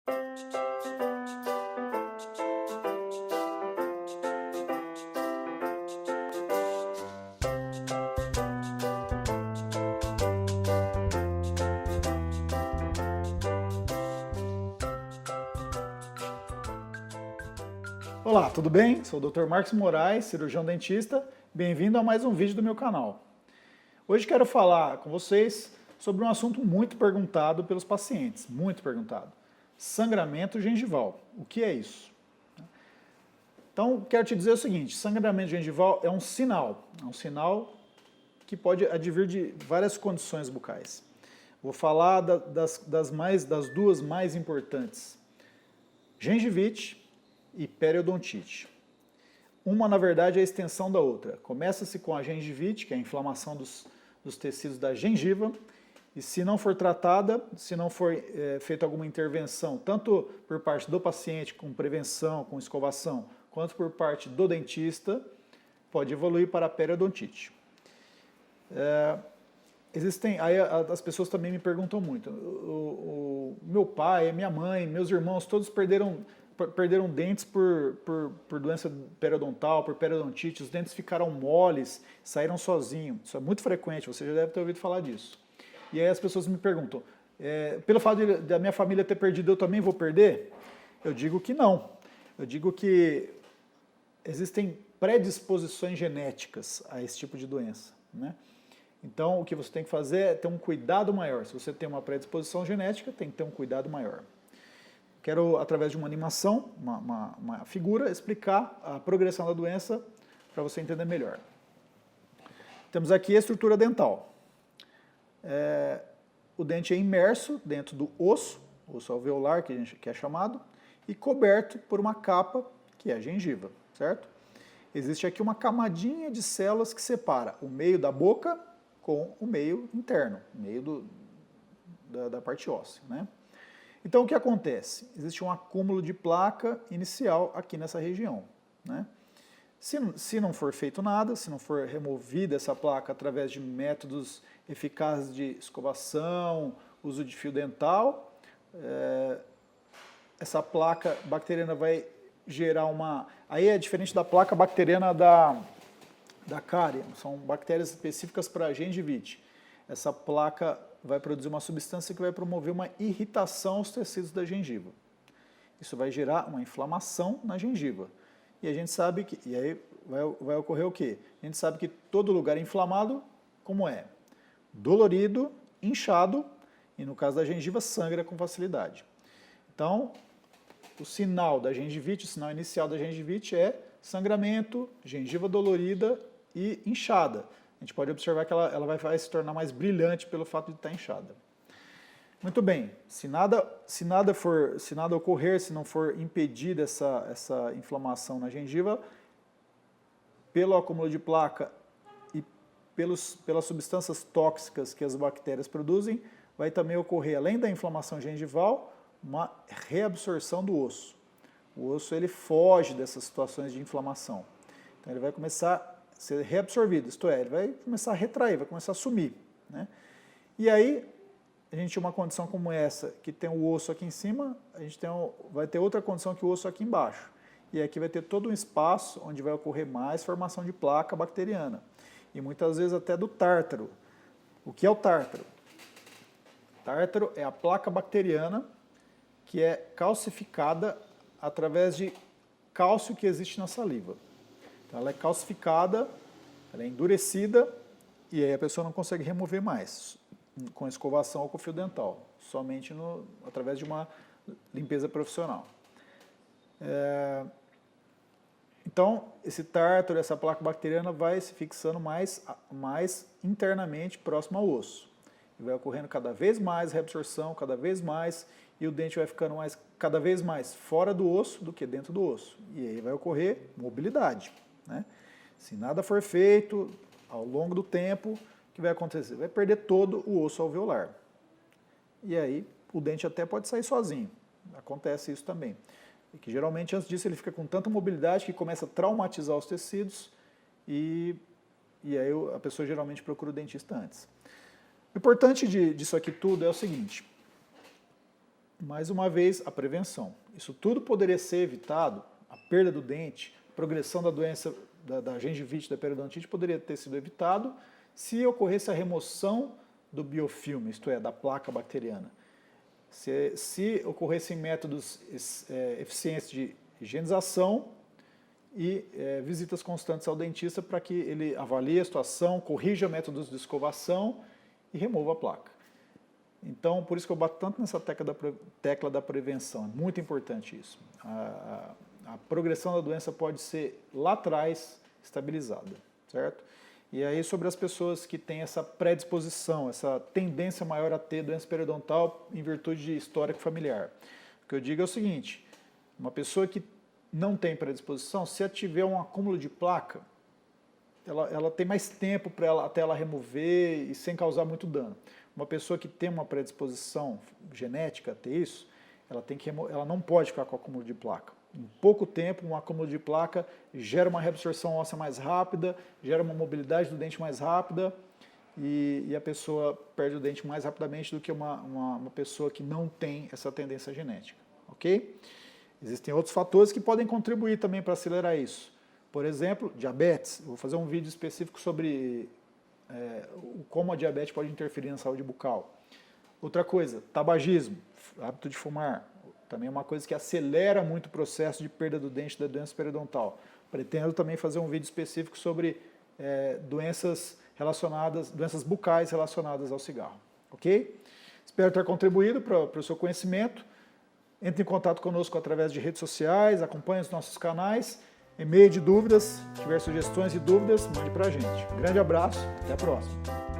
Olá, tudo bem? Sou o Dr. Marcos Moraes, cirurgião dentista. Bem-vindo a mais um vídeo do meu canal. Hoje quero falar com vocês sobre um assunto muito perguntado pelos pacientes, muito perguntado. Sangramento gengival. O que é isso? Então, quero te dizer o seguinte, sangramento gengival é um sinal que pode advir de várias condições bucais. Vou falar das duas mais importantes, gengivite e periodontite. Uma, na verdade, é a extensão da outra. Começa-se com a gengivite, que é a inflamação dos tecidos da gengiva, e se não for tratada, se não for feita alguma intervenção, tanto por parte do paciente, com prevenção, com escovação, quanto por parte do dentista, pode evoluir para a periodontite. Aí as pessoas também me perguntam muito, o meu pai, a minha mãe, meus irmãos, todos perderam dentes por doença periodontal, por periodontite, os dentes ficaram moles, saíram sozinhos. Isso é muito frequente, você já deve ter ouvido falar disso. E aí as pessoas me perguntam, pelo fato da minha família ter perdido, eu também vou perder? Eu digo que não. Eu digo que existem predisposições genéticas a esse tipo de doença, né? Então, o que você tem que fazer é ter um cuidado maior. Se você tem uma predisposição genética, tem que ter um cuidado maior. Quero, através de uma animação, uma figura, explicar a progressão da doença para você entender melhor. Temos aqui a estrutura dental. O dente é imerso dentro do osso alveolar, que é chamado, e coberto por uma capa, que é a gengiva, certo? Existe aqui uma camadinha de células que separa o meio da boca com o meio interno, o meio da parte óssea, né? Então, o que acontece? Existe um acúmulo de placa inicial aqui nessa região, né? Se não for feito nada, se não for removida essa placa através de métodos eficazes de escovação, uso de fio dental, essa placa bacteriana vai gerar uma... Aí é diferente da placa bacteriana da cárie, são bactérias específicas para a gengivite. Essa placa vai produzir uma substância que vai promover uma irritação aos tecidos da gengiva. Isso vai gerar uma inflamação na gengiva. E a gente sabe que... E aí vai ocorrer o quê? A gente sabe que todo lugar inflamado, como é? Dolorido, inchado, e no caso da gengiva, sangra com facilidade. Então, o sinal da gengivite, o sinal inicial da gengivite é sangramento, gengiva dolorida e inchada. A gente pode observar que ela vai se tornar mais brilhante pelo fato de estar inchada. Muito bem, se nada ocorrer, se não for impedida essa inflamação na gengiva, pelo acúmulo de placa e pelas substâncias tóxicas que as bactérias produzem, vai também ocorrer, além da inflamação gengival, uma reabsorção do osso. O osso ele foge dessas situações de inflamação. Então ele vai começar a ser reabsorvido, isto é, ele vai começar a retrair, vai começar a sumir, né? E aí, a gente tem uma condição como essa, que tem o osso aqui em cima, vai ter outra condição que o osso aqui embaixo. E aqui vai ter todo um espaço onde vai ocorrer mais formação de placa bacteriana. E muitas vezes até do tártaro. O que é o tártaro? Tártaro é a placa bacteriana que é calcificada através de cálcio que existe na saliva. Então ela é calcificada, ela é endurecida e aí a pessoa não consegue remover mais com escovação ou com fio dental, somente através de uma limpeza profissional. Então, esse tártaro, essa placa bacteriana vai se fixando mais internamente próximo ao osso. E vai ocorrendo cada vez mais reabsorção, cada vez mais, e o dente vai ficando cada vez mais fora do osso do que dentro do osso. E aí vai ocorrer mobilidade, né? Se nada for feito ao longo do tempo, o que vai acontecer? Vai perder todo o osso alveolar. E aí o dente até pode sair sozinho. Acontece isso também. E que geralmente antes disso ele fica com tanta mobilidade que começa a traumatizar os tecidos e aí a pessoa geralmente procura o dentista antes. O importante disso aqui tudo é o seguinte, mais uma vez, a prevenção. Isso tudo poderia ser evitado, a perda do dente, a progressão da doença da gengivite, da periodontite, poderia ter sido evitado se ocorresse a remoção do biofilme, isto é, da placa bacteriana. Se ocorressem métodos eficientes de higienização e visitas constantes ao dentista para que ele avalie a situação, corrija métodos de escovação e remova a placa. Então, por isso que eu bato tanto nessa tecla da prevenção, é muito importante isso. A progressão da doença pode ser lá atrás estabilizada, certo? E aí sobre as pessoas que têm essa predisposição, essa tendência maior a ter doença periodontal em virtude de histórico familiar. O que eu digo é o seguinte, uma pessoa que não tem predisposição, se ela tiver um acúmulo de placa, ela tem mais tempo até ela remover e sem causar muito dano. Uma pessoa que tem uma predisposição genética a ter isso, ela não pode ficar com acúmulo de placa. Em pouco tempo, um acúmulo de placa gera uma reabsorção óssea mais rápida, gera uma mobilidade do dente mais rápida e a pessoa perde o dente mais rapidamente do que uma pessoa que não tem essa tendência genética, ok? Existem outros fatores que podem contribuir também para acelerar isso. Por exemplo, diabetes. Eu vou fazer um vídeo específico sobre como a diabetes pode interferir na saúde bucal. Outra coisa, tabagismo, hábito de fumar. Também é uma coisa que acelera muito o processo de perda do dente da doença periodontal. Pretendo também fazer um vídeo específico sobre doenças bucais relacionadas ao cigarro. Ok? Espero ter contribuído para o seu conhecimento. Entre em contato conosco através de redes sociais, acompanhe os nossos canais. E-mail de dúvidas, se tiver sugestões e dúvidas, mande para a gente. Um grande abraço, até a próxima.